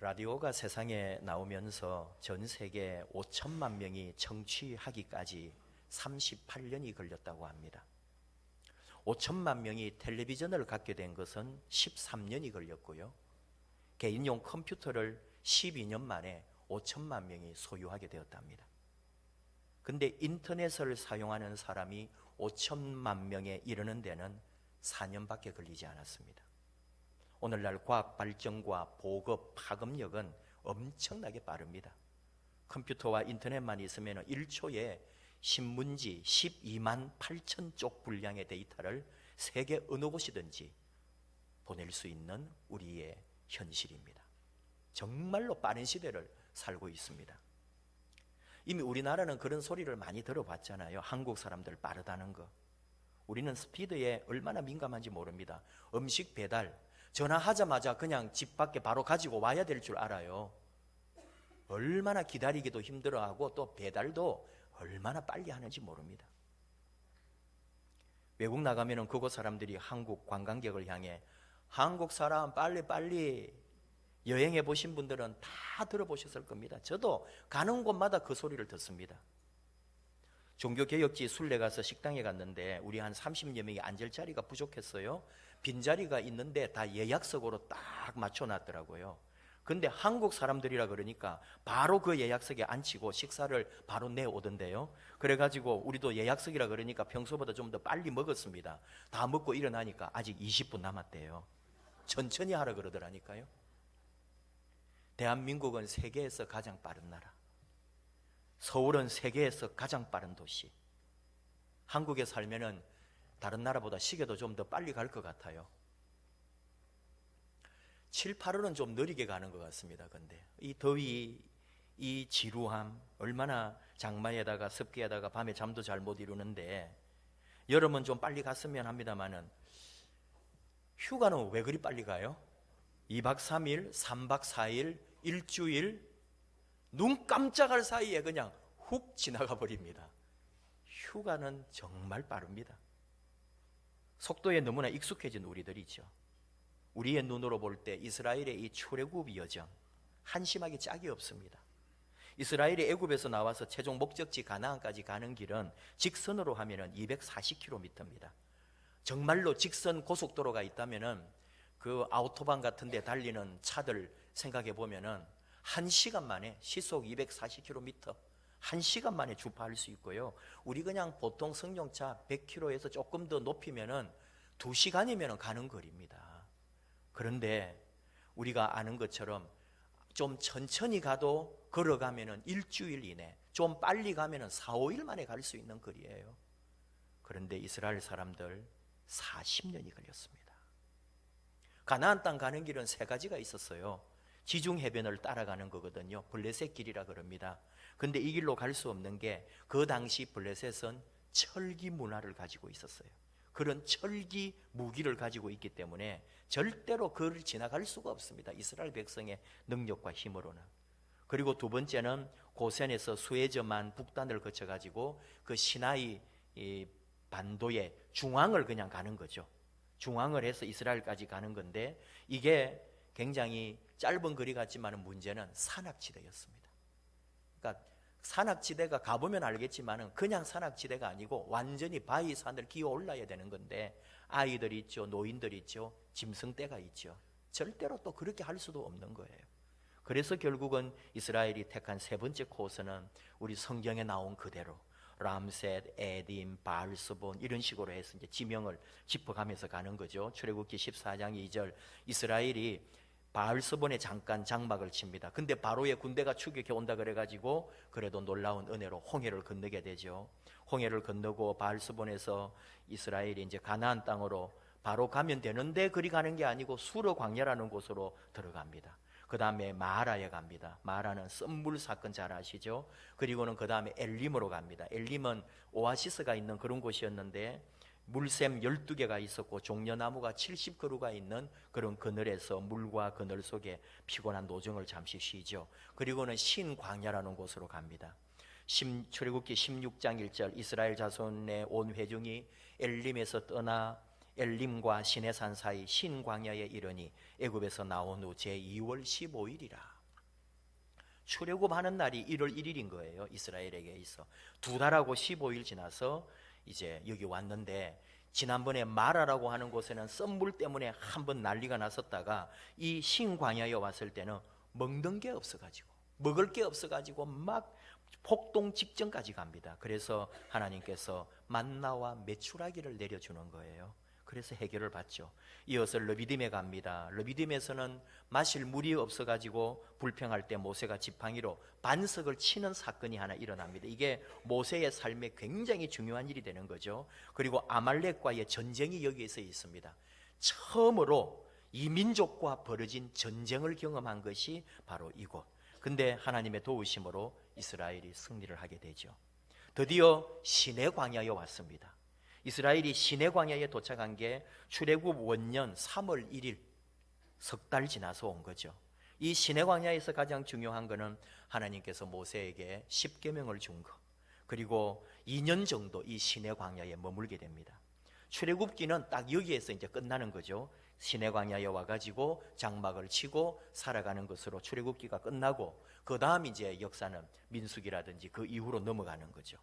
라디오가 세상에 나오면서 전 세계 5천만 명이 청취하기까지 38년이 걸렸다고 합니다. 5천만 명이 텔레비전을 갖게 된 것은 13년이 걸렸고요. 개인용 컴퓨터를 12년 만에 5천만 명이 소유하게 되었답니다. 근데 인터넷을 사용하는 사람이 5천만 명에 이르는 데는 4년밖에 걸리지 않았습니다. 오늘날 과학 발전과 보급, 파급력은 엄청나게 빠릅니다. 컴퓨터와 인터넷만 있으면 1초에 신문지 12만 8천 쪽 분량의 데이터를 세계 어느 곳이든지 보낼 수 있는 우리의 현실입니다. 정말로 빠른 시대를 살고 있습니다. 이미 우리나라는 그런 소리를 많이 들어봤잖아요. 한국 사람들 빠르다는 거. 우리는 스피드에 얼마나 민감한지 모릅니다. 음식 배달, 전화하자마자 그냥 집 밖에 바로 가지고 와야 될 줄 알아요. 얼마나 기다리기도 힘들어하고 또 배달도 얼마나 빨리 하는지 모릅니다. 외국 나가면 그곳 사람들이 한국 관광객을 향해 한국 사람 빨리 여행해 보신 분들은 다 들어보셨을 겁니다. 저도 가는 곳마다 그 소리를 듣습니다. 종교개혁지 순례 가서 식당에 갔는데 우리 한 30여 명이 앉을 자리가 부족했어요. 빈자리가 있는데 다 예약석으로 딱 맞춰놨더라고요. 근데 한국 사람들이라 그러니까 바로 그 예약석에 앉히고 식사를 바로 내오던데요. 그래가지고 우리도 예약석이라 그러니까 평소보다 좀 더 빨리 먹었습니다. 다 먹고 일어나니까 아직 20분 남았대요. 천천히 하라 그러더라니까요. 대한민국은 세계에서 가장 빠른 나라, 서울은 세계에서 가장 빠른 도시. 한국에 살면은 다른 나라보다 시계도 좀 더 빨리 갈 것 같아요. 7, 8월은 좀 느리게 가는 것 같습니다. 근데 이 더위, 이 지루함, 얼마나 장마에다가 습기에다가 밤에 잠도 잘 못 이루는데, 여름은 좀 빨리 갔으면 합니다만은 휴가는 왜 그리 빨리 가요? 2박 3일, 3박 4일, 일주일, 눈 깜짝할 사이에 그냥 훅 지나가 버립니다. 휴가는 정말 빠릅니다. 속도에 너무나 익숙해진 우리들이죠. 우리의 눈으로 볼 때 이스라엘의 이 출애굽 여정 한심하게 짝이 없습니다. 이스라엘이 애굽에서 나와서 최종 목적지 가나안까지 가는 길은 직선으로 하면 240km입니다. 정말로 직선 고속도로가 있다면 그 아우토반 같은 데 달리는 차들 생각해 보면 1시간 만에 시속 240km 1시간 만에 주파할 수 있고요. 우리 그냥 보통 승용차 100km에서 조금 더 높이면 2시간이면 가는 거리입니다. 그런데 우리가 아는 것처럼 좀 천천히 가도 걸어가면 일주일 이내, 좀 빨리 가면 4, 5일 만에 갈 수 있는 거리예요. 그런데 이스라엘 사람들 40년이 걸렸습니다. 가나안 땅 가는 길은 3가지가 있었어요. 지중해변을 따라가는 거거든요. 블레셋 길이라 그럽니다. 근데 이 길로 갈 수 없는 게 그 당시 블레셋은 철기 문화를 가지고 있었어요. 그런 철기 무기를 가지고 있기 때문에 절대로 그를 지나갈 수가 없습니다. 이스라엘 백성의 능력과 힘으로는. 그리고 두 번째는 고센에서 수에즈만 북단을 거쳐가지고 그 시나이 반도의 중앙을 그냥 가는 거죠. 중앙을 해서 이스라엘까지 가는 건데 이게 굉장히 짧은 거리 같지만 문제는 산악지대였습니다. 그러니까 산악지대가 가보면 알겠지만 그냥 산악지대가 아니고 완전히 바위산을 기어 올라야 되는 건데 아이들 있죠, 노인들 있죠, 짐승떼가 있죠. 절대로 또 그렇게 할 수도 없는 거예요. 그래서 결국은 이스라엘이 택한 3번째 코스는 우리 성경에 나온 그대로 람셋, 에딤, 바알스본 이런 식으로 해서 이제 지명을 짚어가면서 가는 거죠. 출애굽기 14장 2절 이스라엘이 바알스본에 잠깐 장막을 칩니다. 근데 바로의 군대가 추격해 온다 그래가지고 그래도 놀라운 은혜로 홍해를 건너게 되죠. 홍해를 건너고 바알스본에서 이스라엘이 이제 가나안 땅으로 바로 가면 되는데 그리 가는 게 아니고 수르 광야라는 곳으로 들어갑니다. 그 다음에 마라에 갑니다. 마라는 썸물 사건 잘 아시죠? 그리고는 그 다음에 엘림으로 갑니다. 엘림은 오아시스가 있는 그런 곳이었는데 물샘 12개가 있었고 종려나무가 70그루가 있는 그런 그늘에서 물과 그늘 속에 피곤한 노정을 잠시 쉬죠. 그리고는 신광야라는 곳으로 갑니다. 출애굽기 16장 1절 이스라엘 자손의 온 회중이 엘림에서 떠나 엘림과 시내산 사이 신광야에 이르니 애굽에서 나온 후 제2월 15일이라. 출애굽하는 날이 1월 1일인 거예요. 이스라엘에게 있어 2달하고 15일 지나서 이제 여기 왔는데, 지난번에 마라라고 하는 곳에는 썸물 때문에 한번 난리가 났었다가 이 신광야에 왔을 때는 먹는 게 없어가지고, 먹을 게 없어가지고 막 폭동 직전까지 갑니다. 그래서 하나님께서 만나와 메추라기를 내려주는 거예요. 그래서 해결을 받죠. 이어서 르비딤에 갑니다. 르비딤에서는 마실 물이 없어가지고 불평할 때 모세가 지팡이로 반석을 치는 사건이 하나 일어납니다. 이게 모세의 삶에 굉장히 중요한 일이 되는 거죠. 그리고 아말렉과의 전쟁이 여기에서 있습니다. 처음으로 이 민족과 벌어진 전쟁을 경험한 것이 바로 이곳. 근데 하나님의 도우심으로 이스라엘이 승리를 하게 되죠. 드디어 시내 광야에 왔습니다. 이스라엘이 시내 광야에 도착한 게 출애굽 원년 3월 1일, 석 달 지나서 온 거죠. 이 시내 광야에서 가장 중요한 거는 하나님께서 모세에게 십계명을 준 것, 그리고 2년 정도 이 시내 광야에 머물게 됩니다. 출애굽기는 딱 여기에서 이제 끝나는 거죠. 시내 광야에 와가지고 장막을 치고 살아가는 것으로 출애굽기가 끝나고, 그 다음 이제 역사는 민수기라든지 그 이후로 넘어가는 거죠.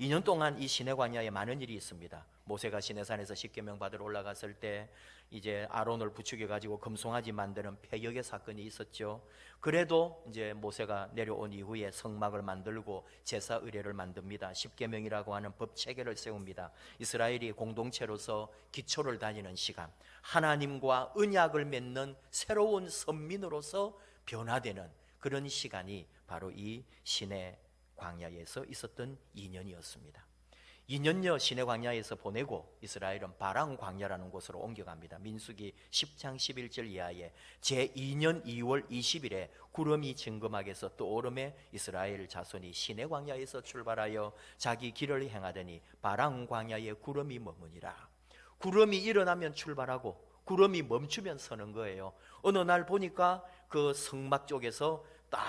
2년 동안 이 시내 광야에 많은 일이 있습니다. 모세가 시내산에서 십계명 받으러 올라갔을 때 이제 아론을 부추겨 가지고 금송아지 만드는 폐역의 사건이 있었죠. 그래도 이제 모세가 내려온 이후에 성막을 만들고 제사 의례를 만듭니다. 십계명이라고 하는 법 체계를 세웁니다. 이스라엘이 공동체로서 기초를 다니는 시간, 하나님과 언약을 맺는 새로운 선민으로서 변화되는 그런 시간이 바로 이 시내 광야에서 있었던 2년이었습니다. 2년여 시내 광야에서 보내고 이스라엘은 바랑 광야라는 곳으로 옮겨갑니다. 민수기 10장 11절 이하에 제2년 2월 20일에 구름이 증거막에서 떠오름에 이스라엘 자손이 시내 광야에서 출발하여 자기 길을 행하더니 바랑 광야에 구름이 머무니라. 구름이 일어나면 출발하고 구름이 멈추면 서는 거예요. 어느 날 보니까 그 성막 쪽에서 딱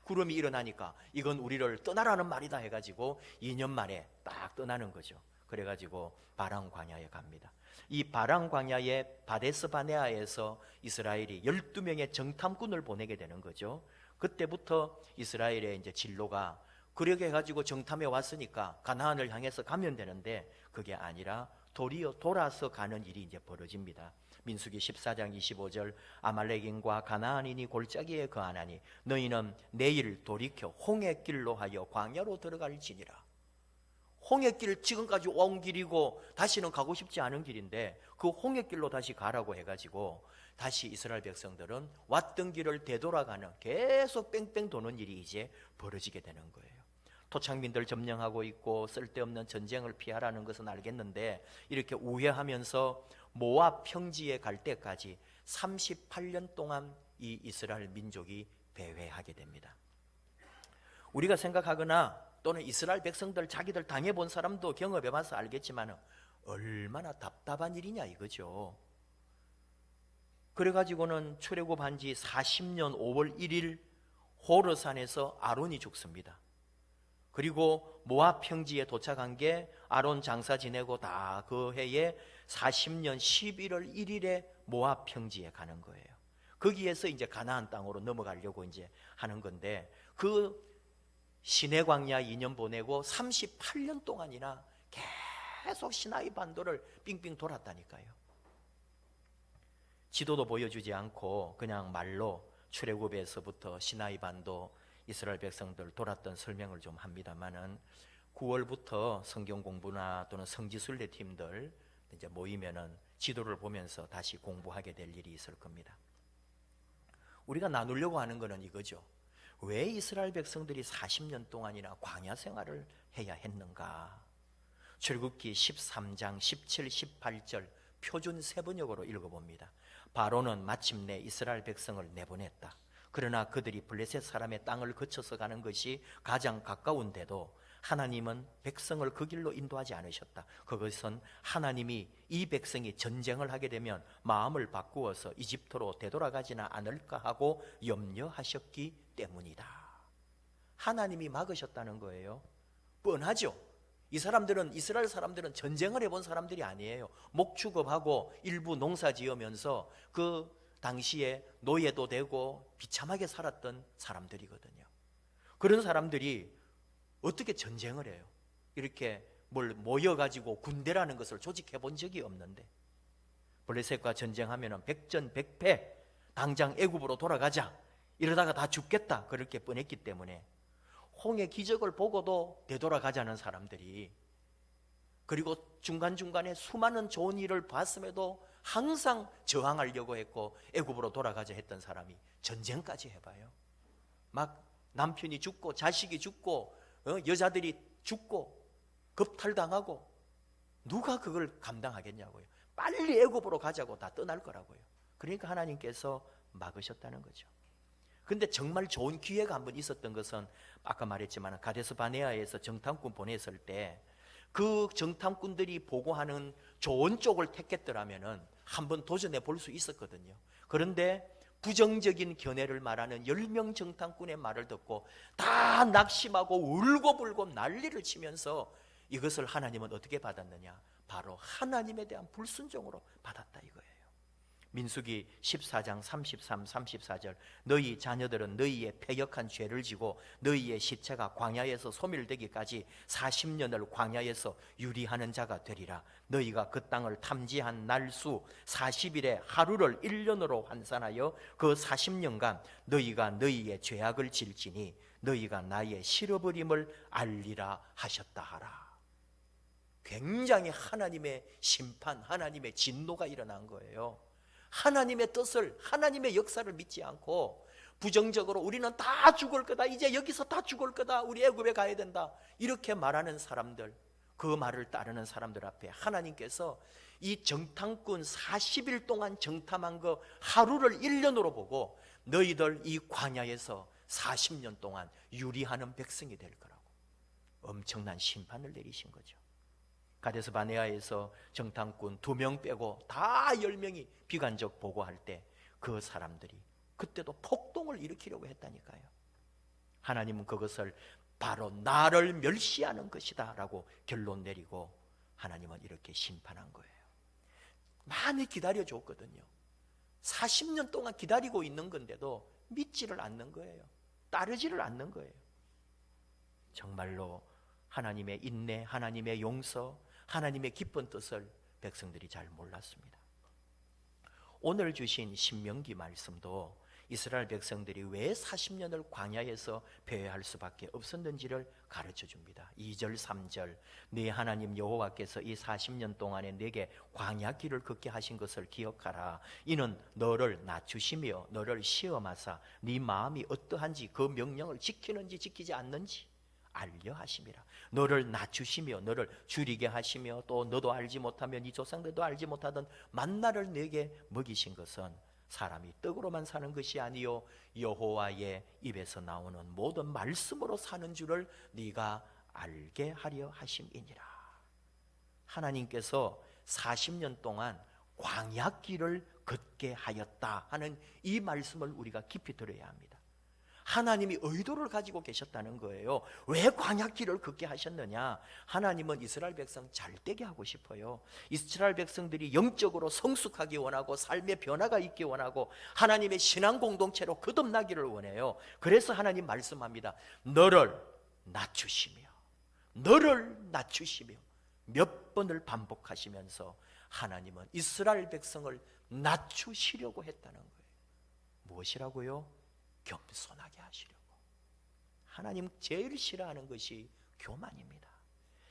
구름이 일어나니까 이건 우리를 떠나라는 말이다 해가지고 2년 만에 딱 떠나는 거죠. 그래가지고 바랑 광야에 갑니다. 이 바랑 광야의 바데스 바네아에서 이스라엘이 12명의 정탐꾼을 보내게 되는 거죠. 그때부터 이스라엘의 이제 진로가 그렇게 해가지고 정탐에 왔으니까 가나안을 향해서 가면 되는데 그게 아니라 도리어 돌아서 가는 일이 이제 벌어집니다. 민수기 14장 25절 아말렉인과 가나안인이 골짜기에 거하나니 너희는 내일 돌이켜 홍해길로 하여 광야로 들어갈지니라. 홍해길 지금까지 온 길이고 다시는 가고 싶지 않은 길인데 그 홍해길로 다시 가라고 해가지고 다시 이스라엘 백성들은 왔던 길을 되돌아가는, 계속 뺑뺑 도는 일이 이제 벌어지게 되는 거예요. 토착민들 점령하고 있고 쓸데없는 전쟁을 피하라는 것은 알겠는데 이렇게 우회하면서 모압 평지에 갈 때까지 38년 동안 이 이스라엘 민족이 배회하게 됩니다. 우리가 생각하거나 또는 이스라엘 백성들 자기들 당해본 사람도 경험해봐서 알겠지만 얼마나 답답한 일이냐 이거죠. 그래가지고는 출애굽한 지 40년 5월 1일 호르산에서 아론이 죽습니다. 그리고 모압 평지에 도착한 게 아론 장사 지내고 다 그 해에 40년 11월 1일에 모압 평지에 가는 거예요. 거기에서 이제 가나안 땅으로 넘어가려고 이제 하는 건데 그 시내 광야 2년 보내고 38년 동안이나 계속 시나이 반도를 빙빙 돌았다니까요. 지도도 보여주지 않고 그냥 말로 출애굽에서부터 시나이 반도 이스라엘 백성들 돌았던 설명을 좀 합니다만은 9월부터 성경 공부나 또는 성지순례 팀들 이제 모이면은 지도를 보면서 다시 공부하게 될 일이 있을 겁니다. 우리가 나누려고 하는 것은 이거죠. 왜 이스라엘 백성들이 40년 동안이나 광야 생활을 해야 했는가? 출애굽기 13장 17, 18절 표준 세번역으로 읽어봅니다. 바로는 마침내 이스라엘 백성을 내보냈다. 그러나 그들이 블레셋 사람의 땅을 거쳐서 가는 것이 가장 가까운데도 하나님은 백성을 그 길로 인도하지 않으셨다. 그것은 하나님이 이 백성이 전쟁을 하게 되면 마음을 바꾸어서 이집트로 되돌아가지나 않을까 하고 염려하셨기 때문이다. 하나님이 막으셨다는 거예요. 뻔하죠. 이 사람들은, 이스라엘 사람들은 전쟁을 해본 사람들이 아니에요. 목축업하고 일부 농사 지으면서 그 당시에 노예도 되고 비참하게 살았던 사람들이거든요. 그런 사람들이 어떻게 전쟁을 해요? 이렇게 뭘 모여가지고 군대라는 것을 조직해 본 적이 없는데, 블레셋과 전쟁하면 백전백패, 당장 애굽으로 돌아가자, 이러다가 다 죽겠다, 그렇게 뻔했기 때문에 홍해 기적을 보고도 되돌아가자는 사람들이, 그리고 중간중간에 수많은 좋은 일을 봤음에도 항상 저항하려고 했고 애굽으로 돌아가자 했던 사람이 전쟁까지 해봐요. 막 남편이 죽고 자식이 죽고 여자들이 죽고 겁탈당하고, 누가 그걸 감당하겠냐고요. 빨리 애굽으로 가자고 다 떠날 거라고요. 그러니까 하나님께서 막으셨다는 거죠. 근데 정말 좋은 기회가 한번 있었던 것은 아까 말했지만 가데스 바네아에서 정탐꾼 보냈을 때 그 정탐꾼들이 보고하는 좋은 쪽을 택했더라면 한번 도전해 볼 수 있었거든요. 그런데 부정적인 견해를 말하는 10명 정탐꾼의 말을 듣고 다 낙심하고 울고불고 난리를 치면서 이것을 하나님은 어떻게 받았느냐? 바로 하나님에 대한 불순종으로 받았다 이거예요. 민수기 14장 33, 34절 너희 자녀들은 너희의 패역한 죄를 지고 너희의 시체가 광야에서 소멸되기까지 40년을 광야에서 유리하는 자가 되리라. 너희가 그 땅을 탐지한 날수 40일의 하루를 1년으로 환산하여 그 40년간 너희가 너희의 죄악을 질지니 너희가 나의 실어버림을 알리라 하셨다 하라. 굉장히 하나님의 심판, 하나님의 진노가 일어난 거예요. 하나님의 뜻을, 하나님의 역사를 믿지 않고 부정적으로 우리는 다 죽을 거다, 이제 여기서 다 죽을 거다, 우리 애굽에 가야 된다, 이렇게 말하는 사람들, 그 말을 따르는 사람들 앞에 하나님께서 이 정탐꾼 40일 동안 정탐한 거 하루를 1년으로 보고 너희들 이 광야에서 40년 동안 유리하는 백성이 될 거라고 엄청난 심판을 내리신 거죠. 가데스 바네아에서 정탐꾼 2명 빼고 다 10명이 비관적 보고할 때 그 사람들이 그때도 폭동을 일으키려고 했다니까요. 하나님은 그것을 바로 나를 멸시하는 것이다 라고 결론 내리고 하나님은 이렇게 심판한 거예요. 많이 기다려줬거든요. 40년 동안 기다리고 있는 건데도 믿지를 않는 거예요. 따르지를 않는 거예요. 정말로 하나님의 인내, 하나님의 용서, 하나님의 기쁜 뜻을 백성들이 잘 몰랐습니다. 오늘 주신 신명기 말씀도 이스라엘 백성들이 왜 40년을 광야에서 배회할 수밖에 없었는지를 가르쳐 줍니다. 2절 3절 네 하나님 여호와께서 이 40년 동안에 내게 광야길을 걷게 하신 것을 기억하라. 이는 너를 낮추시며 너를 시험하사 네 마음이 어떠한지 그 명령을 지키는지 지키지 않는지 알려 하심이라. 너를 낮추시며 너를 줄이게 하시며 또 너도 알지 못하며 네 조상들도 알지 못하던 만나를 내게 먹이신 것은 사람이 떡으로만 사는 것이 아니요 여호와의 입에서 나오는 모든 말씀으로 사는 줄을 네가 알게 하려 하심이니라. 하나님께서 40년 동안 광야길을 걷게 하였다 하는 이 말씀을 우리가 깊이 들어야 합니다. 하나님이 의도를 가지고 계셨다는 거예요. 왜 광야길을 걷게 하셨느냐? 하나님은 이스라엘 백성 잘 되게 하고 싶어요. 이스라엘 백성들이 영적으로 성숙하기 원하고 삶의 변화가 있기 원하고 하나님의 신앙 공동체로 거듭나기를 원해요. 그래서 하나님 말씀합니다. 너를 낮추시며 너를 낮추시며 몇 번을 반복하시면서 하나님은 이스라엘 백성을 낮추시려고 했다는 거예요. 무엇이라고요? 겸손하게 하시려고. 하나님 제일 싫어하는 것이 교만입니다.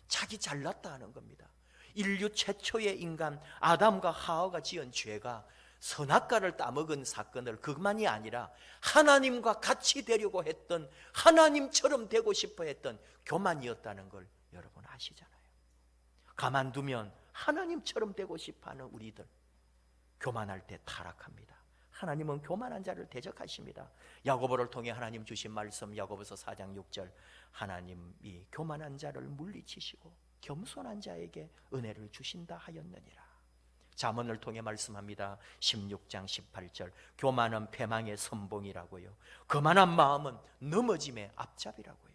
자기 잘났다 하는 겁니다. 인류 최초의 인간 아담과 하와가 지은 죄가 선악과를 따먹은 사건을 그만이 아니라 하나님과 같이 되려고 했던, 하나님처럼 되고 싶어 했던 교만이었다는 걸 여러분 아시잖아요. 가만두면 하나님처럼 되고 싶어하는 우리들, 교만할 때 타락합니다. 하나님은 교만한 자를 대적하십니다. 야고보를 통해 하나님 주신 말씀 야고보서 4장 6절 하나님이 교만한 자를 물리치시고 겸손한 자에게 은혜를 주신다 하였느니라. 잠언을 통해 말씀합니다. 16장 18절 교만은 패망의 선봉이라고요, 거만한 마음은 넘어짐의 앞잡이라고요.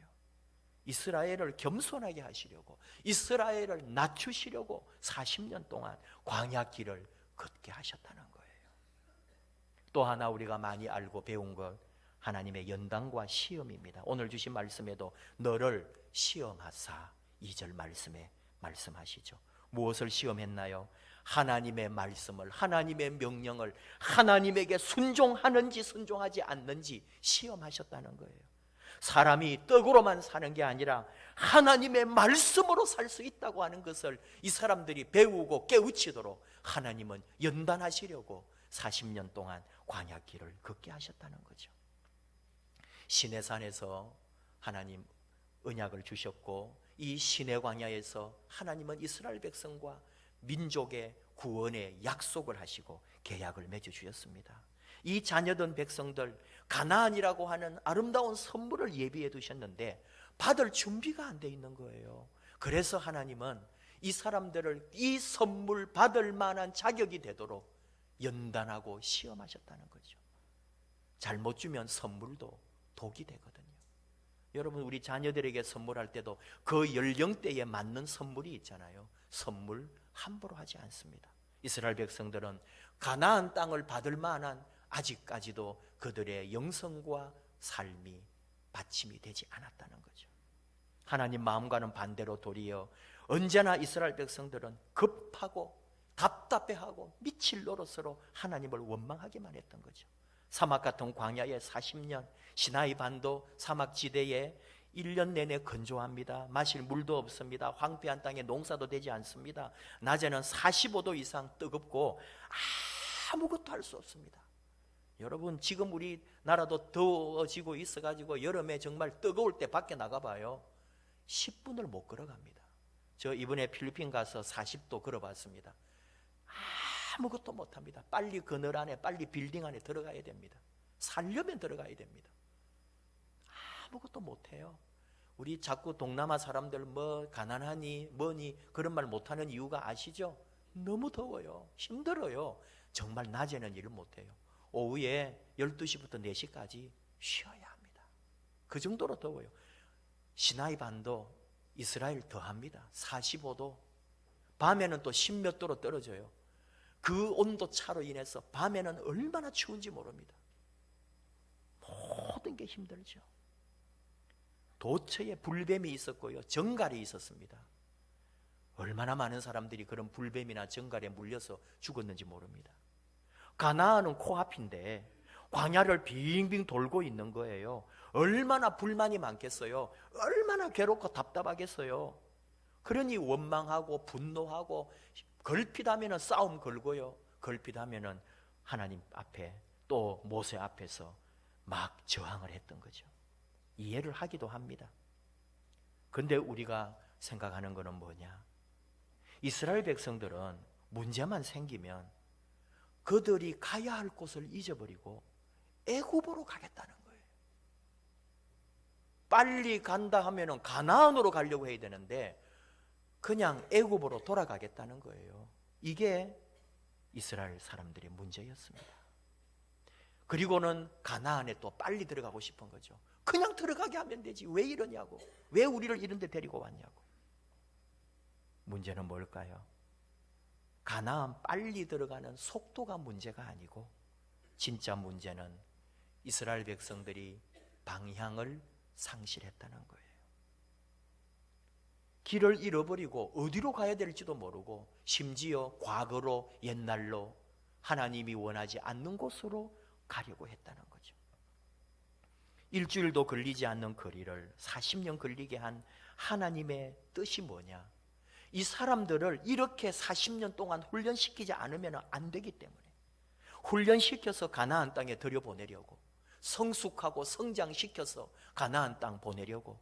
이스라엘을 겸손하게 하시려고, 이스라엘을 낮추시려고 40년 동안 광야 길을 걷게 하셨다는 거예요. 또 하나 우리가 많이 알고 배운 것, 하나님의 연단과 시험입니다. 오늘 주신 말씀에도 너를 시험하사 2절 말씀에 말씀하시죠. 무엇을 시험했나요? 하나님의 말씀을, 하나님의 명령을 하나님에게 순종하는지 순종하지 않는지 시험하셨다는 거예요. 사람이 떡으로만 사는 게 아니라 하나님의 말씀으로 살 수 있다고 하는 것을 이 사람들이 배우고 깨우치도록 하나님은 연단하시려고 40년 동안 광야 길을 걷게 하셨다는 거죠. 시내산에서 하나님 언약을 주셨고, 이 시내 광야에서 하나님은 이스라엘 백성과 민족의 구원의 약속을 하시고 계약을 맺어 주셨습니다. 이 자녀된 백성들, 가나안이라고 하는 아름다운 선물을 예비해 두셨는데 받을 준비가 안 돼 있는 거예요. 그래서 하나님은 이 사람들을 이 선물 받을 만한 자격이 되도록 연단하고 시험하셨다는 거죠. 잘못 주면 선물도 독이 되거든요. 여러분, 우리 자녀들에게 선물할 때도 그 연령대에 맞는 선물이 있잖아요. 선물 함부로 하지 않습니다. 이스라엘 백성들은 가나안 땅을 받을 만한 아직까지도 그들의 영성과 삶이 받침이 되지 않았다는 거죠. 하나님 마음과는 반대로 도리어 언제나 이스라엘 백성들은 급하고 답답해하고 미칠 노릇으로 하나님을 원망하기만 했던 거죠. 사막 같은 광야에 40년, 시나이 반도 사막지대에 1년 내내 건조합니다. 마실 물도 없습니다. 황폐한 땅에 농사도 되지 않습니다. 낮에는 45도 이상 뜨겁고 아무것도 할 수 없습니다. 여러분, 지금 우리나라도 더워지고 있어가지고 여름에 정말 뜨거울 때 밖에 나가봐요. 10분을 못 걸어갑니다. 저 이번에 필리핀 가서 40도 걸어봤습니다. 아무것도 못합니다. 빨리 그늘 안에, 빨리 빌딩 안에 들어가야 됩니다. 살려면 들어가야 됩니다. 아무것도 못해요. 우리 자꾸 동남아 사람들 뭐 가난하니 뭐니 그런 말 못하는 이유가 아시죠? 너무 더워요. 힘들어요. 정말 낮에는 일을 못해요. 오후에 12시부터 4시까지 쉬어야 합니다. 그 정도로 더워요. 시나이 반도 이스라엘 더합니다. 45도. 밤에는 또 10몇 도로 떨어져요. 그 온도 차로 인해서 밤에는 얼마나 추운지 모릅니다. 모든 게 힘들죠. 도처에 불뱀이 있었고요, 정갈이 있었습니다. 얼마나 많은 사람들이 그런 불뱀이나 정갈에 물려서 죽었는지 모릅니다. 가나안은 코앞인데 광야를 빙빙 돌고 있는 거예요. 얼마나 불만이 많겠어요. 얼마나 괴롭고 답답하겠어요. 그러니 원망하고 분노하고, 걸핏하면 싸움 걸고요, 걸핏하면 하나님 앞에 또 모세 앞에서 막 저항을 했던 거죠. 이해를 하기도 합니다. 근데 우리가 생각하는 것은 뭐냐? 이스라엘 백성들은 문제만 생기면 그들이 가야 할 곳을 잊어버리고 애굽으로 가겠다는 거예요. 빨리 간다 하면은 가나안으로 가려고 해야 되는데 그냥 애굽으로 돌아가겠다는 거예요. 이게 이스라엘 사람들의 문제였습니다. 그리고는 가나안에 또 빨리 들어가고 싶은 거죠. 그냥 들어가게 하면 되지, 왜 이러냐고, 왜 우리를 이런 데 데리고 왔냐고. 문제는 뭘까요? 가나안 빨리 들어가는 속도가 문제가 아니고 진짜 문제는 이스라엘 백성들이 방향을 상실했다는 거예요. 길을 잃어버리고 어디로 가야 될지도 모르고, 심지어 과거로, 옛날로, 하나님이 원하지 않는 곳으로 가려고 했다는 거죠. 일주일도 걸리지 않는 거리를 40년 걸리게 한 하나님의 뜻이 뭐냐? 이 사람들을 이렇게 40년 동안 훈련시키지 않으면 안 되기 때문에 훈련시켜서 가나안 땅에 들여보내려고, 성숙하고 성장시켜서 가나안 땅 보내려고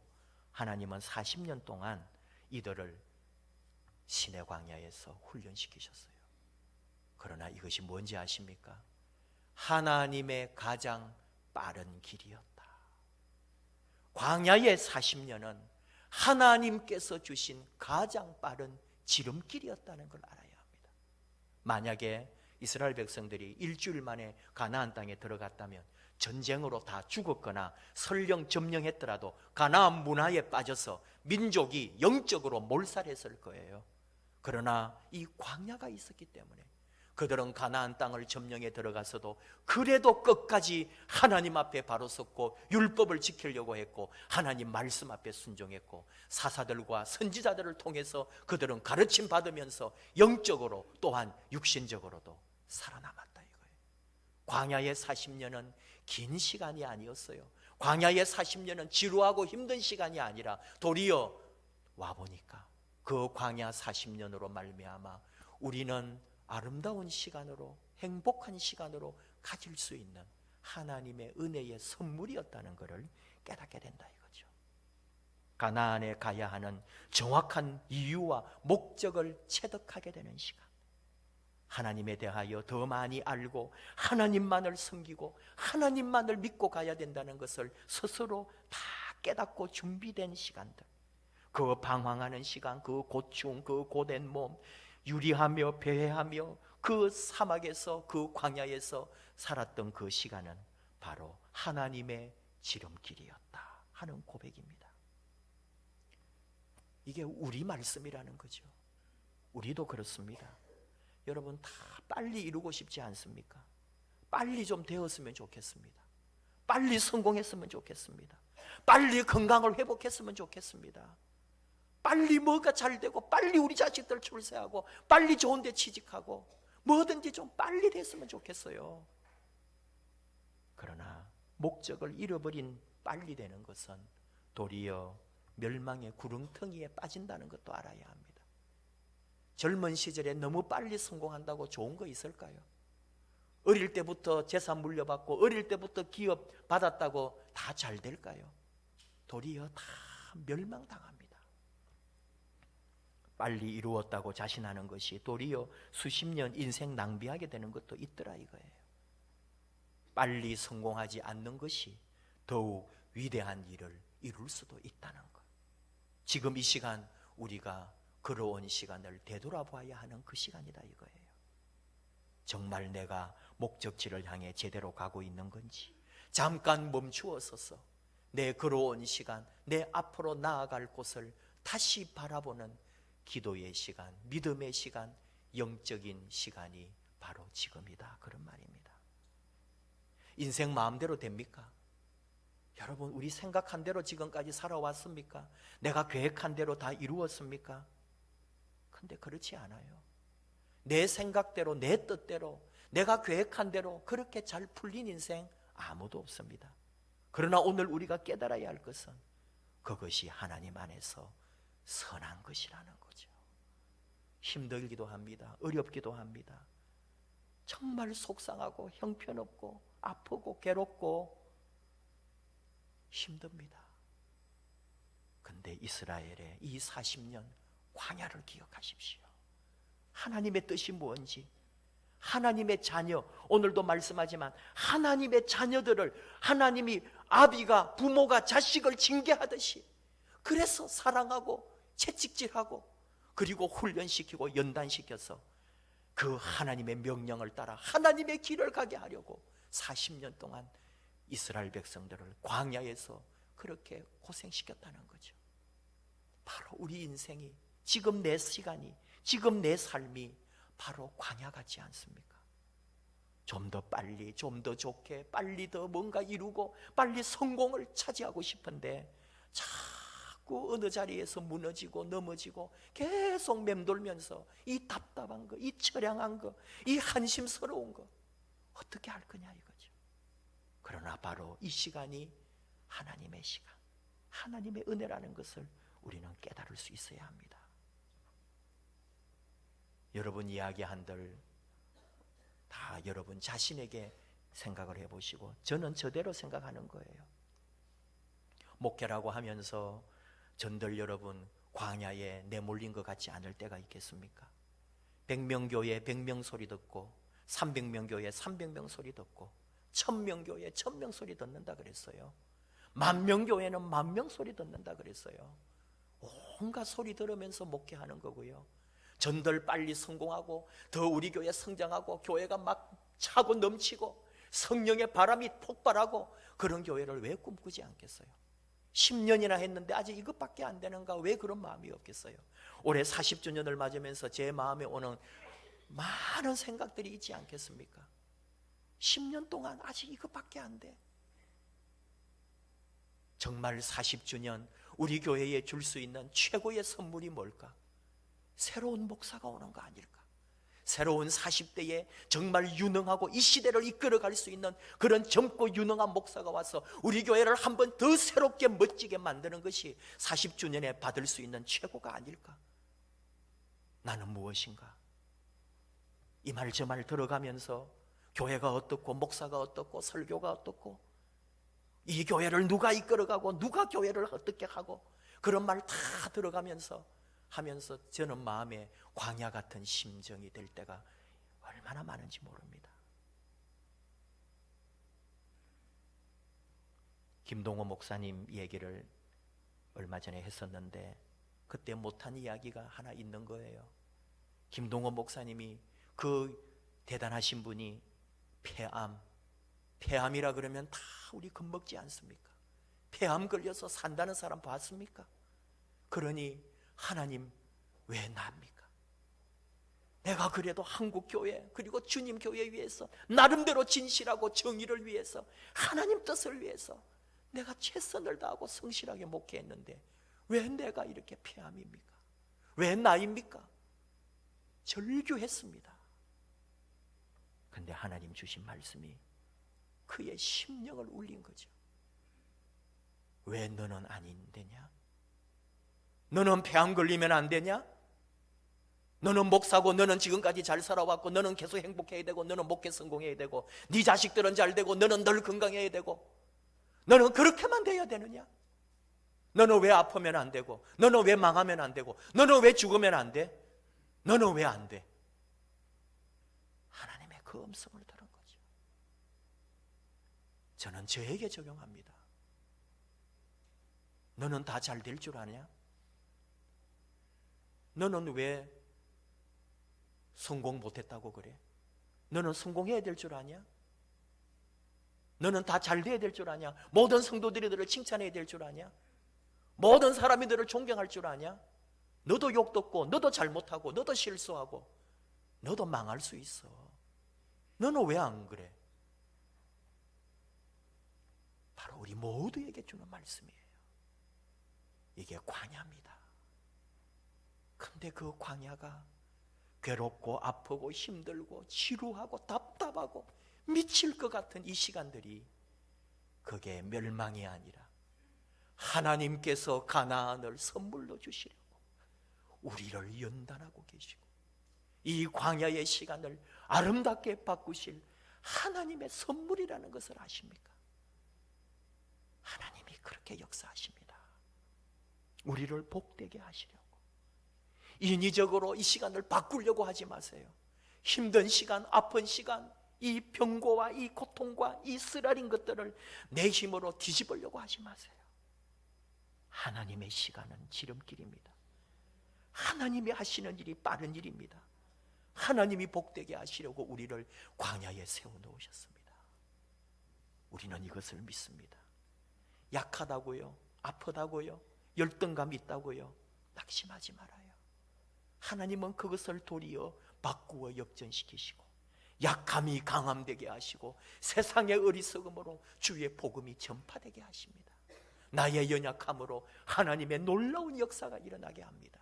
하나님은 40년 동안 이들을 시내 광야에서 훈련시키셨어요. 그러나 이것이 뭔지 아십니까? 하나님의 가장 빠른 길이었다. 광야의 40년은 하나님께서 주신 가장 빠른 지름길이었다는 걸 알아야 합니다. 만약에 이스라엘 백성들이 일주일 만에 가나안 땅에 들어갔다면 전쟁으로 다 죽었거나 설령 점령했더라도 가나안 문화에 빠져서 민족이 영적으로 몰살했을 거예요. 그러나 이 광야가 있었기 때문에 그들은 가나안 땅을 점령해 들어가서도 그래도 끝까지 하나님 앞에 바로 섰고 율법을 지키려고 했고 하나님 말씀 앞에 순종했고 사사들과 선지자들을 통해서 그들은 가르침 받으면서 영적으로 또한 육신적으로도 살아남았다 이거예요. 광야의 40년은 긴 시간이 아니었어요. 광야의 40년은 지루하고 힘든 시간이 아니라 도리어 와보니까 그 광야 40년으로 말미암아 우리는 아름다운 시간으로 행복한 시간으로 가질 수 있는 하나님의 은혜의 선물이었다는 것을 깨닫게 된다 이거죠. 가나안에 가야 하는 정확한 이유와 목적을 체득하게 되는 시간, 하나님에 대하여 더 많이 알고 하나님만을 섬기고 하나님만을 믿고 가야 된다는 것을 스스로 다 깨닫고 준비된 시간들, 그 방황하는 시간, 그 고충, 그 고된 몸, 유리하며 배회하며 그 사막에서 그 광야에서 살았던 그 시간은 바로 하나님의 지름길이었다 하는 고백입니다. 이게 우리 말씀이라는 거죠. 우리도 그렇습니다. 여러분 다 빨리 이루고 싶지 않습니까? 빨리 좀 되었으면 좋겠습니다. 빨리 성공했으면 좋겠습니다. 빨리 건강을 회복했으면 좋겠습니다. 빨리 뭐가 잘 되고 빨리 우리 자식들 출세하고 빨리 좋은 데 취직하고 뭐든지 좀 빨리 됐으면 좋겠어요. 그러나 목적을 잃어버린 빨리 되는 것은 도리어 멸망의 구렁텅이에 빠진다는 것도 알아야 합니다. 젊은 시절에 너무 빨리 성공한다고 좋은 거 있을까요? 어릴 때부터 재산 물려받고 어릴 때부터 기업 받았다고 다 잘 될까요? 도리어 다 멸망당합니다. 빨리 이루었다고 자신하는 것이 도리어 수십 년 인생 낭비하게 되는 것도 있더라 이거예요. 빨리 성공하지 않는 것이 더욱 위대한 일을 이룰 수도 있다는 것. 지금 이 시간 우리가 걸어온 시간을 되돌아봐야 하는 그 시간이다 이거예요. 정말 내가 목적지를 향해 제대로 가고 있는 건지 잠깐 멈추어서서 내 걸어온 시간, 내 앞으로 나아갈 곳을 다시 바라보는 기도의 시간, 믿음의 시간, 영적인 시간이 바로 지금이다 그런 말입니다. 인생 마음대로 됩니까? 여러분 우리 생각한 대로 지금까지 살아왔습니까? 내가 계획한 대로 다 이루었습니까? 근데 그렇지 않아요. 내 생각대로 내 뜻대로 내가 계획한 대로 그렇게 잘 풀린 인생 아무도 없습니다. 그러나 오늘 우리가 깨달아야 할 것은 그것이 하나님 안에서 선한 것이라는 거죠. 힘들기도 합니다. 어렵기도 합니다. 정말 속상하고 형편없고 아프고 괴롭고 힘듭니다. 근데 이스라엘의 이 40년 광야를 기억하십시오. 하나님의 뜻이 뭔지, 하나님의 자녀, 오늘도 말씀하지만 하나님의 자녀들을 하나님이 아비가 부모가 자식을 징계하듯이 그래서 사랑하고 채찍질하고 그리고 훈련시키고 연단시켜서 그 하나님의 명령을 따라 하나님의 길을 가게 하려고 40년 동안 이스라엘 백성들을 광야에서 그렇게 고생시켰다는 거죠. 바로 우리 인생이, 지금 내 시간이, 지금 내 삶이 바로 광야 같지 않습니까? 좀 더 빨리, 좀 더 좋게, 빨리 더 뭔가 이루고 빨리 성공을 차지하고 싶은데 자꾸 어느 자리에서 무너지고 넘어지고 계속 맴돌면서 이 답답한 거, 이 처량한 거, 이 한심스러운 거 어떻게 할 거냐 이거죠. 그러나 바로 이 시간이 하나님의 시간, 하나님의 은혜라는 것을 우리는 깨달을 수 있어야 합니다. 여러분 이야기한들 다 여러분 자신에게 생각을 해보시고 저는 저대로 생각하는 거예요. 목회라고 하면서 전들 여러분 광야에 내몰린 것 같지 않을 때가 있겠습니까? 100명 교회 100명 소리 듣고 300명 교회 300명 소리 듣고 1000명 교회 1000명 소리 듣는다 그랬어요. 10,000명 교회는 10,000명 소리 듣는다 그랬어요. 온갖 소리 들으면서 목회하는 거고요. 전들 빨리 성공하고 더 우리 교회 성장하고 교회가 막 차고 넘치고 성령의 바람이 폭발하고 그런 교회를 왜 꿈꾸지 않겠어요? 10년이나 했는데 아직 이것밖에 안 되는가? 왜 그런 마음이 없겠어요? 올해 40주년을 맞으면서 제 마음에 오는 많은 생각들이 있지 않겠습니까? 10년 동안 아직 이것밖에 안 돼. 정말 40주년 우리 교회에 줄 수 있는 최고의 선물이 뭘까? 새로운 목사가 오는 거 아닐까? 새로운 40대에 정말 유능하고 이 시대를 이끌어갈 수 있는 그런 젊고 유능한 목사가 와서 우리 교회를 한 번 더 새롭게 멋지게 만드는 것이 40주년에 받을 수 있는 최고가 아닐까? 나는 무엇인가? 이 말 저 말 들어가면서 교회가 어떻고 목사가 어떻고 설교가 어떻고 이 교회를 누가 이끌어가고 누가 교회를 어떻게 하고 그런 말 다 들어가면서 하면서 저는 마음에 광야 같은 심정이 될 때가 얼마나 많은지 모릅니다. 김동호 목사님 얘기를 얼마 전에 했었는데 그때 못한 이야기가 하나 있는 거예요. 김동호 목사님이 그 대단하신 분이 폐암이라 그러면 다 우리 겁먹지 않습니까? 폐암 걸려서 산다는 사람 봤습니까? 그러니 하나님 왜 납니까? 내가 그래도 한국 교회 그리고 주님 교회 위해서 나름대로 진실하고 정의를 위해서 하나님 뜻을 위해서 내가 최선을 다하고 성실하게 목회했는데 왜 내가 이렇게 폐암입니까? 왜 나입니까? 절규했습니다. 근데 하나님 주신 말씀이 그의 심령을 울린 거죠. 왜 너는 아닌데냐? 너는 폐암 걸리면 안 되냐? 너는 목사고 너는 지금까지 잘 살아왔고 너는 계속 행복해야 되고 너는 목회 성공해야 되고 네 자식들은 잘 되고 너는 늘 건강해야 되고 너는 그렇게만 돼야 되느냐? 너는 왜 아프면 안 되고 너는 왜 망하면 안 되고 너는 왜 죽으면 안 돼? 너는 왜 안 돼? 하나님의 그 음성을 들은 거죠. 저는 저에게 적용합니다. 너는 다 잘 될 줄 아냐? 너는 왜 성공 못했다고 그래? 너는 성공해야 될 줄 아냐? 너는 다 잘 돼야 될 줄 아냐? 모든 성도들이 너를 칭찬해야 될 줄 아냐? 모든 사람이 너를 존경할 줄 아냐? 너도 욕 듣고 너도 잘못하고 너도 실수하고 너도 망할 수 있어. 너는 왜 안 그래? 바로 우리 모두에게 주는 말씀이에요. 이게 광야입니다. 근데 그 광야가 괴롭고 아프고 힘들고 지루하고 답답하고 미칠 것 같은 이 시간들이 그게 멸망이 아니라 하나님께서 가나안을 선물로 주시려고 우리를 연단하고 계시고 이 광야의 시간을 아름답게 바꾸실 하나님의 선물이라는 것을 아십니까? 하나님이 그렇게 역사하십니다. 우리를 복되게 하시려고. 인위적으로 이 시간을 바꾸려고 하지 마세요. 힘든 시간, 아픈 시간, 이 병고와 이 고통과 이 쓰라린 것들을 내 힘으로 뒤집으려고 하지 마세요. 하나님의 시간은 지름길입니다. 하나님이 하시는 일이 빠른 일입니다. 하나님이 복되게 하시려고 우리를 광야에 세워놓으셨습니다. 우리는 이것을 믿습니다. 약하다고요? 아프다고요? 열등감 있다고요? 낙심하지 말아요. 하나님은 그것을 도리어 바꾸어 역전시키시고 약함이 강함되게 하시고 세상의 어리석음으로 주의 복음이 전파되게 하십니다. 나의 연약함으로 하나님의 놀라운 역사가 일어나게 합니다.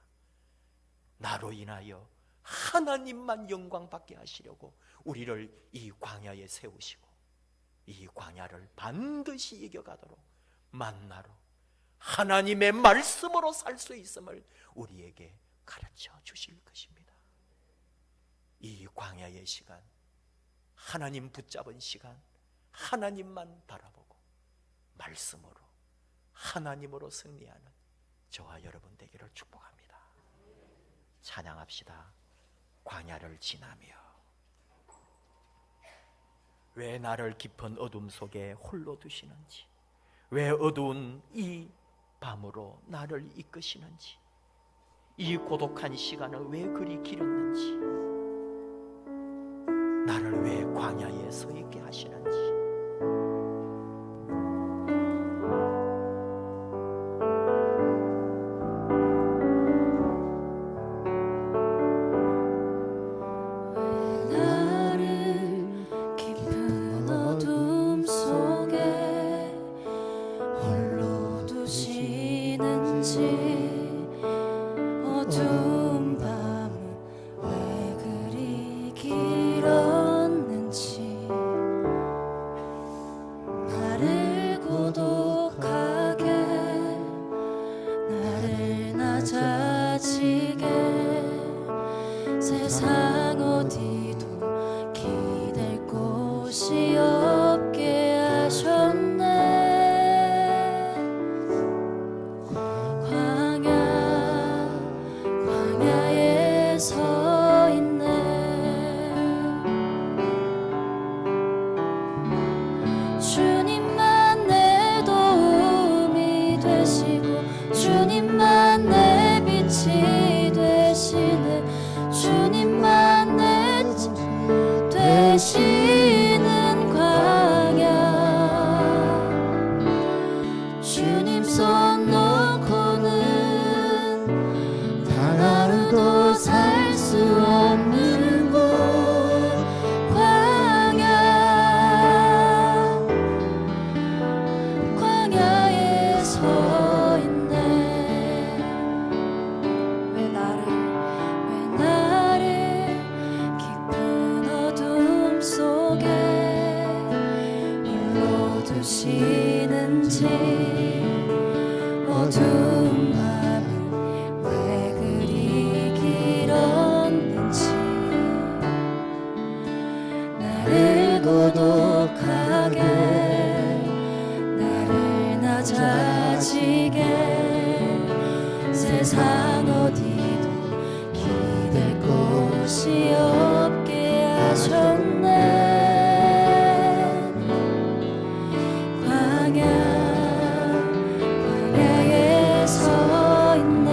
나로 인하여 하나님만 영광 받게 하시려고 우리를 이 광야에 세우시고 이 광야를 반드시 이겨가도록 만나로 하나님의 말씀으로 살 수 있음을 우리에게 가르쳐 주실 것입니다. 이 광야의 시간, 하나님 붙잡은 시간, 하나님만 바라보고 말씀으로 하나님으로 승리하는 저와 여러분 되기를 축복합니다. 찬양합시다. 광야를 지나며 왜 나를 깊은 어둠 속에 홀로 두시는지, 왜 어두운 이 밤으로 나를 이끄시는지, 이 고독한 시간을 왜 그리 길었는지, 나를 왜 광야에 서 있게 하시는지. 어두운 밤은 왜 그리 길었는지 나를 고독하게 나를 낮아지게 세상 어디도 기댈 곳이 없게 하셨네. 서 있네. 주님만 내 도움이 되시고 주님만 내 빛이 되시네. 주님만 내 되시는 광야. 주님 손 놓고는 단 하루도 살 수 없는 곳 광야에 서 있네. 왜 나를 깊은 어둠 속에 홀로 두시는지 어두운 밤은 왜 그리 길었는지 나를 고독하게 나를 낮아지게 세상 어디도 기댈 곳이 없게 하셨네. 광야에 서 있네.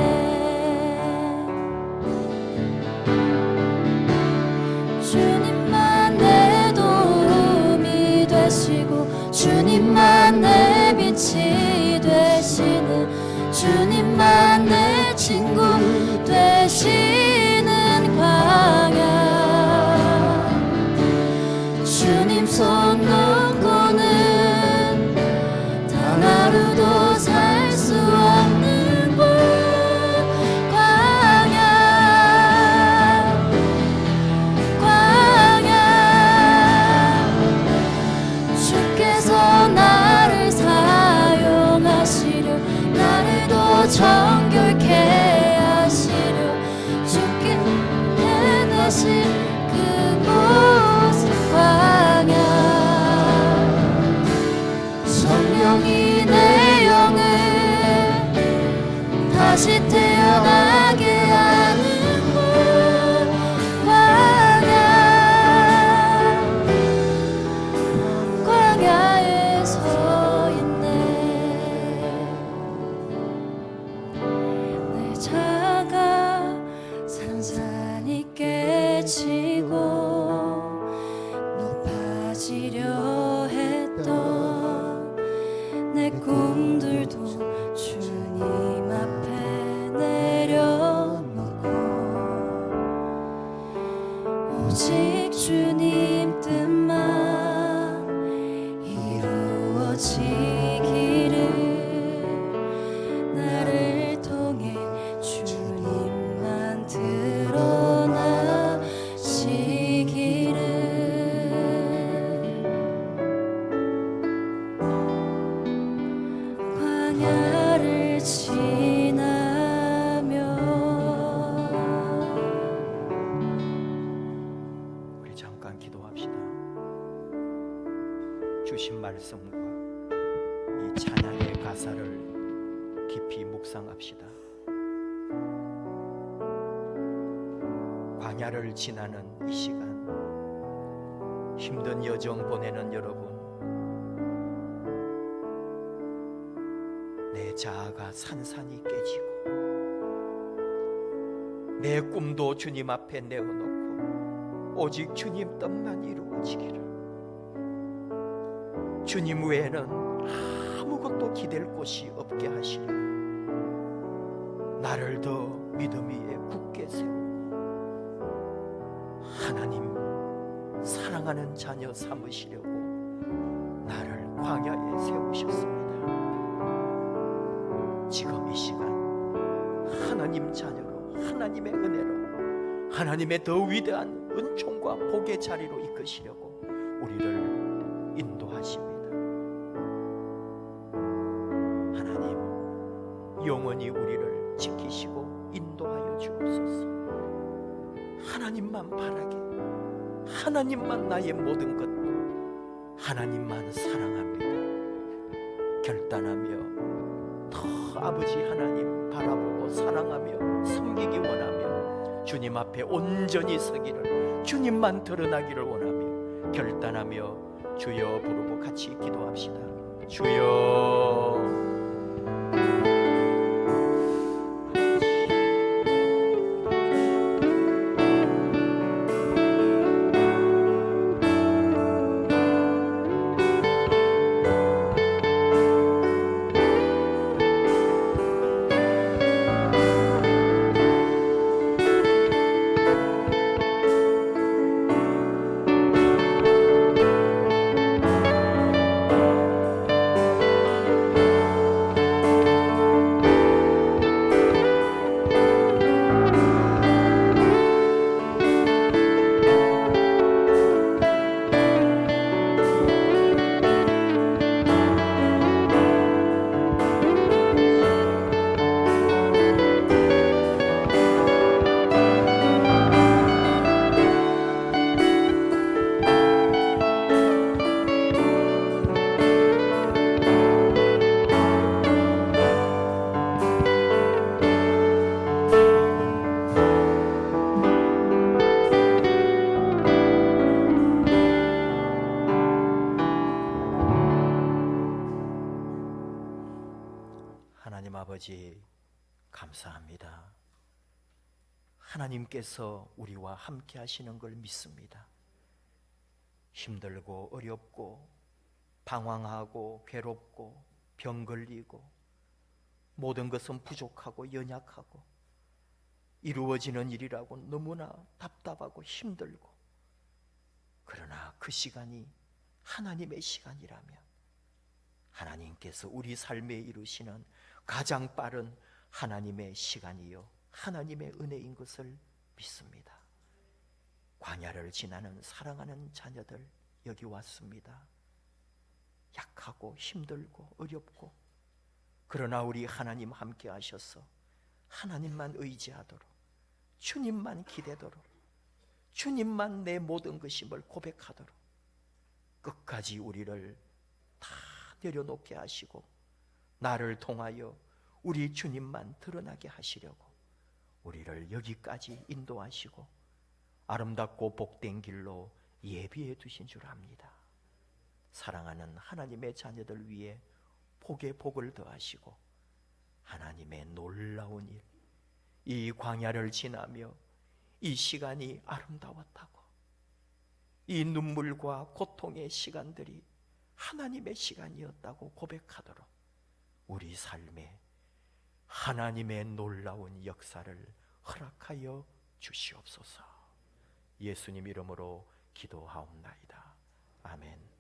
주님만 내 도움이 되시고 주님만 내 빛이 되시는 주님만 내 친구 되시는 광야. 주님 손 놓고는 단 하루도 살 수 없는 곳 주께서 나를 사용하시려 나를 더 정결케 하시려 주께 내내신 그곳 광야. 성령이 내 영을 다시 태어나게 하는 곳 광야에 서 있네. 내 자가 산산이 깨지고 높아지려 했던 내 꿈들도 주님 앞에 내려놓고 오직 주님 뜻만 이루어지기를 나를 통해 주님만 드러나시기를. 광야를 지나며 우리 잠깐 기도합시다. 주신 말씀과 이 찬양의 가사를 깊이 묵상합시다. 광야를 지나는 이 시간, 힘든 여정 보내는 여러분, 내 자아가 산산이 깨지고 내 꿈도 주님 앞에 내어놓고 오직 주님 뜻만 이루어지기를 주님 외에는 아무것도 기댈 곳이 없게 하시려 나를 더 믿음 위에 굳게 세우고 하나님 사랑하는 자녀 삼으시려고 나를 광야에 세우셨습니다. 지금 이 시간 하나님 자녀로, 하나님의 은혜로, 하나님의 더 위대한 은총과 복의 자리로 이끄시려고 우리를 인도하십니다. 하나님 영원히 우리를 지키시고 인도하여 주옵소서. 하나님만 바라게, 하나님만 나의 모든 것, 하나님만 사랑합니다. 결단하며 더 아버지 하나님 바라보고 사랑하며 섬기기 원하며 주님 앞에 온전히 서기를, 주님만 드러나기를 원하며 결단하며 주여 부르고 같이 기도합시다. 주여. 하나님 아버지 감사합니다. 하나님께서 우리와 함께 하시는 걸 믿습니다. 힘들고 어렵고 방황하고 괴롭고 병 걸리고 모든 것은 부족하고 연약하고 이루어지는 일이라고 너무나 답답하고 힘들고, 그러나 그 시간이 하나님의 시간이라면 하나님께서 우리 삶에 이루시는 가장 빠른 하나님의 시간이요 하나님의 은혜인 것을 믿습니다. 광야를 지나는 사랑하는 자녀들 여기 왔습니다. 약하고 힘들고 어렵고, 그러나 우리 하나님 함께 하셔서 하나님만 의지하도록, 주님만 기대도록, 주님만 내 모든 것임을 고백하도록 끝까지 우리를 다 내려놓게 하시고 나를 통하여 우리 주님만 드러나게 하시려고 우리를 여기까지 인도하시고 아름답고 복된 길로 예비해 두신 줄 압니다. 사랑하는 하나님의 자녀들 위해 복에 복을 더하시고 하나님의 놀라운 일, 이 광야를 지나며 이 시간이 아름다웠다고, 이 눈물과 고통의 시간들이 하나님의 시간이었다고 고백하도록 우리 삶에 하나님의 놀라운 역사를 허락하여 주시옵소서. 예수님 이름으로 기도하옵나이다. 아멘.